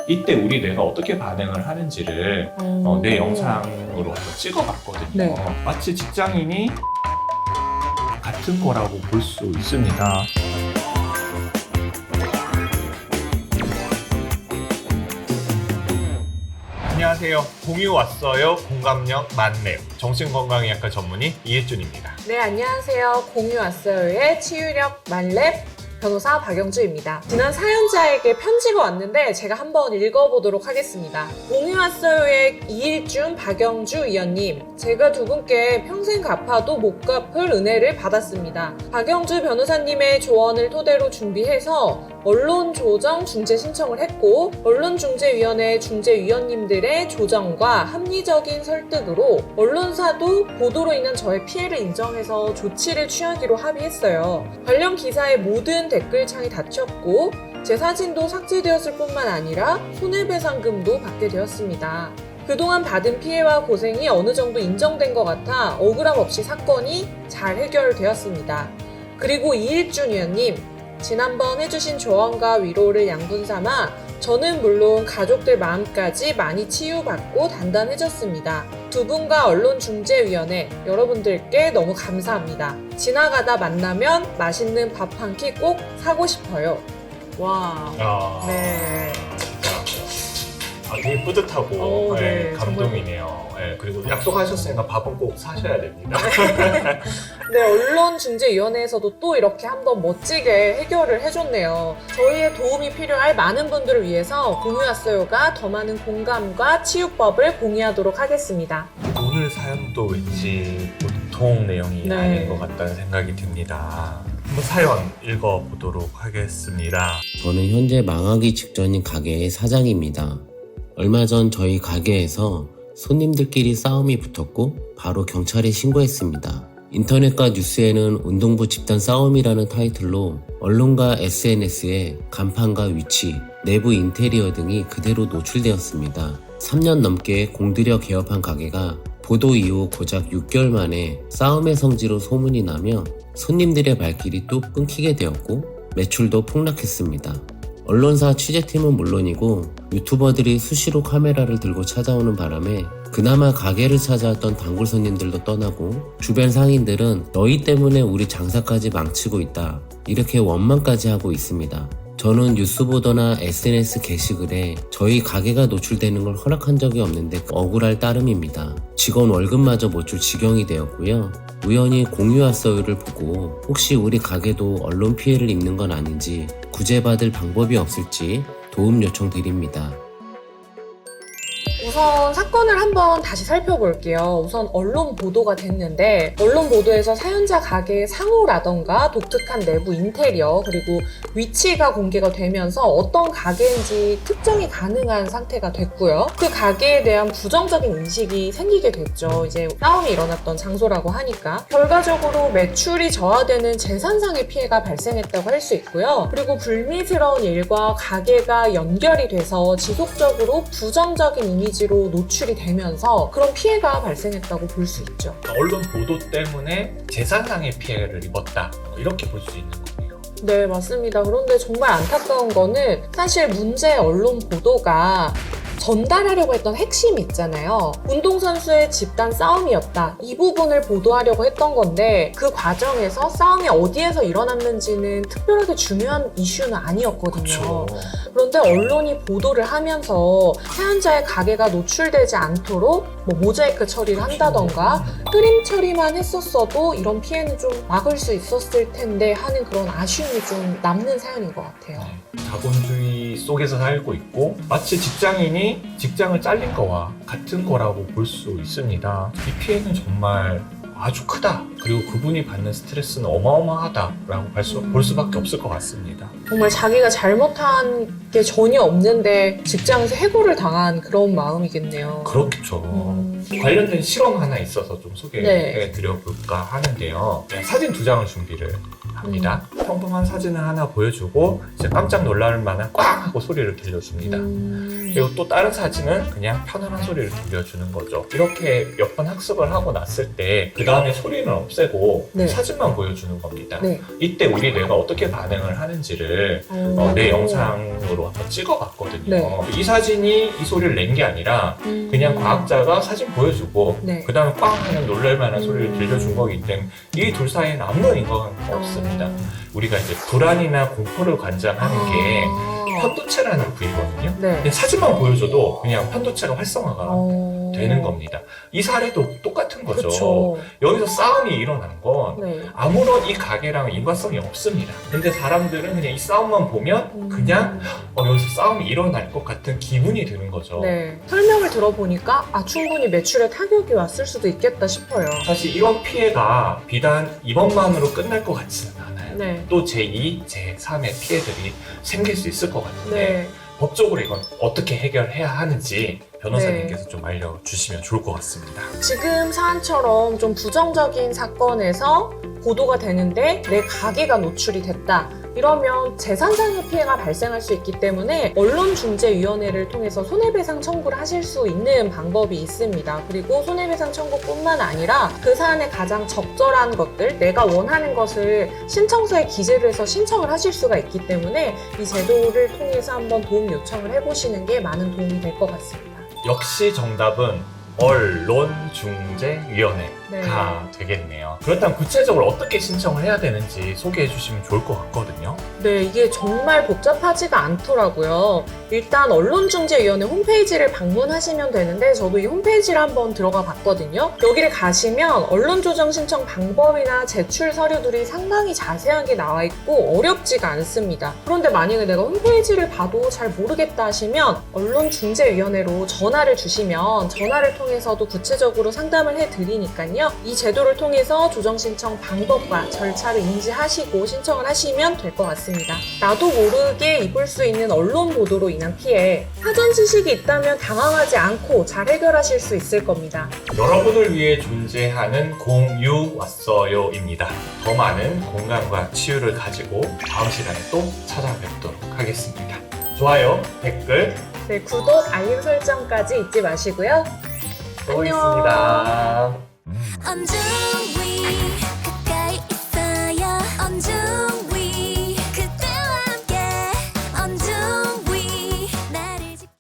이때 우리 뇌가 어떻게 반응을 하는지를 뇌 영상으로 한번 찍어봤거든요. 네. 마치 직장인이 같은 거라고 볼 수 있습니다. 안녕하세요. 공유 왔어요. 공감력 만렙 정신건강의학과 전문의 이혜준입니다. 네, 안녕하세요. 공유 왔어요의 치유력 만렙 변호사 박영주입니다. 지난 사연자에게 편지가 왔는데 제가 한번 읽어보도록 하겠습니다. 공유 왔어요의 이일준 박영주 위원님, 제가 두 분께 평생 갚아도 못 갚을 은혜를 받았습니다. 박영주 변호사님의 조언을 토대로 준비해서 언론조정 중재 신청을 했고, 언론중재위원회 중재위원님들의 조정과 합리적인 설득으로 언론사도 보도로 인한 저의 피해를 인정해서 조치를 취하기로 합의했어요. 관련 기사의 모든 댓글창이 닫혔고 제 사진도 삭제되었을 뿐만 아니라 손해배상금도 받게 되었습니다. 그동안 받은 피해와 고생이 어느 정도 인정된 것 같아 억울함 없이 사건이 잘 해결되었습니다. 그리고 이일준 위원님, 지난번 해주신 조언과 위로를 양분 삼아 저는 물론 가족들 마음까지 많이 치유받고 단단해졌습니다. 두 분과 언론중재위원회 여러분들께 너무 감사합니다. 지나가다 만나면 맛있는 밥 한 끼 꼭 사고 싶어요. 와. 네. 되게 뿌듯하고 네, 감동이네요. 그리고 약속하셨으니까 밥은 꼭 사셔야 됩니다. 네, 언론중재위원회에서도 또 이렇게 한번 멋지게 해결을 해줬네요. 저희의 도움이 필요할 많은 분들을 위해서 공유 왔어요가 더 많은 공감과 치유법을 공유하도록 하겠습니다. 오늘 사연도 왠지 보통 내용이 네. 아닌 것 같다는 생각이 듭니다. 한번 사연 읽어보도록 하겠습니다. 저는 현재 망하기 직전인 가게의 사장입니다. 얼마 전 저희 가게에서 손님들끼리 싸움이 붙었고 바로 경찰에 신고했습니다. 인터넷과 뉴스에는 운동부 집단 싸움이라는 타이틀로 언론과 SNS에 간판과 위치, 내부 인테리어 등이 그대로 노출되었습니다. 3년 넘게 공들여 개업한 가게가 보도 이후 고작 6개월 만에 싸움의 성지로 소문이 나며 손님들의 발길이 또 끊기게 되었고 매출도 폭락했습니다. 언론사 취재팀은 물론이고 유튜버들이 수시로 카메라를 들고 찾아오는 바람에 그나마 가게를 찾아왔던 단골 손님들도 떠나고 주변 상인들은 너희 때문에 우리 장사까지 망치고 있다, 이렇게 원망까지 하고 있습니다. 저는 뉴스 보도나 SNS 게시글에 저희 가게가 노출되는 걸 허락한 적이 없는데 억울할 따름입니다. 직원 월급마저 못 줄 지경이 되었고요. 우연히 공유 왔어요를 보고 혹시 우리 가게도 언론 피해를 입는 건 아닌지 구제받을 방법이 없을지 도움 요청드립니다. 우선 사건을 한번 다시 살펴볼게요. 우선 언론 보도가 됐는데 언론 보도에서 사연자 가게의 상호라던가 독특한 내부 인테리어 그리고 위치가 공개가 되면서 어떤 가게인지 특정이 가능한 상태가 됐고요. 그 가게에 대한 부정적인 인식이 생기게 됐죠. 이제 싸움이 일어났던 장소라고 하니까. 결과적으로 매출이 저하되는 재산상의 피해가 발생했다고 할 수 있고요. 그리고 불미스러운 일과 가게가 연결이 돼서 지속적으로 부정적인 이미지로 노출이 되면서 그런 피해가 발생했다고 볼 수 있죠. 언론 보도 때문에 재산상의 피해를 입었다, 이렇게 볼 수 있는 거네요. 네, 맞습니다. 그런데 정말 안타까운 거는 사실 문제 언론 보도가 전달하려고 했던 핵심이 있잖아요. 운동선수의 집단 싸움이었다. 이 부분을 보도하려고 했던 건데 그 과정에서 싸움이 어디에서 일어났는지는 특별하게 중요한 이슈는 아니었거든요. 그렇죠. 그런데 언론이 보도를 하면서 사연자의 가게가 노출되지 않도록 모자이크 처리를 한다던가 흐림 처리만 했었어도 이런 피해는 좀 막을 수 있었을 텐데 하는 그런 아쉬움이 좀 남는 사연인 것 같아요. 자본주의 속에서 살고 있고 마치 직장인이 직장을 잘린 거와 같은 거라고 볼 수 있습니다. 이 피해는 정말 아주 크다. 그리고 그분이 받는 스트레스는 어마어마하다라고 볼 수밖에 없을 것 같습니다. 정말 자기가 잘못한 게 전혀 없는데 직장에서 해고를 당한 그런 마음이겠네요. 그렇겠죠. 관련된 실험 하나 있어서 좀 소개해 드려볼까 하는데요. 사진 2장을 준비를 합니다. 평범한 사진을 하나 보여주고 이제 깜짝 놀랄 만한 꽝 하고 소리를 들려줍니다. 그리고 또 다른 사진은 그냥 편안한 소리를 들려주는 거죠. 이렇게 몇 번 학습을 하고 났을 때 그 다음에 소리는 없애고 네. 사진만 보여주는 겁니다. 네. 이때 우리 뇌가 어떻게 반응을 하는지를 내 영상으로 한번 찍어봤거든요. 네. 이 사진이 이 소리를 낸 게 아니라 그냥 과학자가 사진 보여주고 네. 그 다음에 꽝 하는 놀랄만한 소리를 들려준 거기 때문에 이 둘 사이에는 아무런 인과관계가 없습니다. 우리가 이제 불안이나 공포를 관장하는 게 편도체라는 부위거든요. 네. 그냥 사진만 보여줘도 그냥 편도체가 활성화가 되는 겁니다. 이 사례도 똑같은 거죠. 그쵸. 여기서 싸움이 일어난 건 네. 아무런 이 가게랑 인과성이 없습니다. 근데 사람들은 그냥 이 싸움만 보면 그냥 여기서 싸움이 일어날 것 같은 기분이 드는 거죠. 네. 설명을 들어보니까 충분히 매출에 타격이 왔을 수도 있겠다 싶어요. 사실 이런 피해가 비단 이번만으로 끝날 것 같지는 않아요. 네. 또 제2, 제3의 피해들이 생길 수 있을 것 같은데 네. 법적으로 이건 어떻게 해결해야 하는지 변호사님께서 좀 알려주시면 좋을 것 같습니다. 지금 사안처럼 좀 부정적인 사건에서 보도가 되는데 내 가게가 노출이 됐다. 이러면 재산상의 피해가 발생할 수 있기 때문에 언론중재위원회를 통해서 손해배상 청구를 하실 수 있는 방법이 있습니다. 그리고 손해배상 청구뿐만 아니라 그 사안에 가장 적절한 것들, 내가 원하는 것을 신청서에 기재를 해서 신청을 하실 수가 있기 때문에 이 제도를 통해서 한번 도움 요청을 해보시는 게 많은 도움이 될 것 같습니다. 역시 정답은 언론중재위원회가 네. 되겠네요. 그렇다면 구체적으로 어떻게 신청을 해야 되는지 소개해 주시면 좋을 것 같거든요. 네, 이게 정말 복잡하지가 않더라고요. 일단 언론중재위원회 홈페이지를 방문하시면 되는데 저도 이 홈페이지를 한번 들어가 봤거든요. 여기를 가시면 언론조정 신청 방법이나 제출 서류들이 상당히 자세하게 나와 있고 어렵지가 않습니다. 그런데 만약에 내가 홈페이지를 봐도 잘 모르겠다 하시면 언론중재위원회로 전화를 주시면 전화를 통해서도 구체적으로 상담을 해드리니까요. 이 제도를 통해서 조정 신청 방법과 절차를 인지하시고 신청을 하시면 될 것 같습니다. 나도 모르게 입을 수 있는 언론 보도로 인한 피해, 사전 지식이 있다면 당황하지 않고 잘 해결하실 수 있을 겁니다. 여러분을 위해 존재하는 공유 왔어요입니다. 더 많은 공감과 치유를 가지고 다음 시간에 또 찾아뵙도록 하겠습니다. 좋아요, 댓글 네, 구독, 알림 설정까지 잊지 마시고요. 또 안녕. 있습니다. 언제 위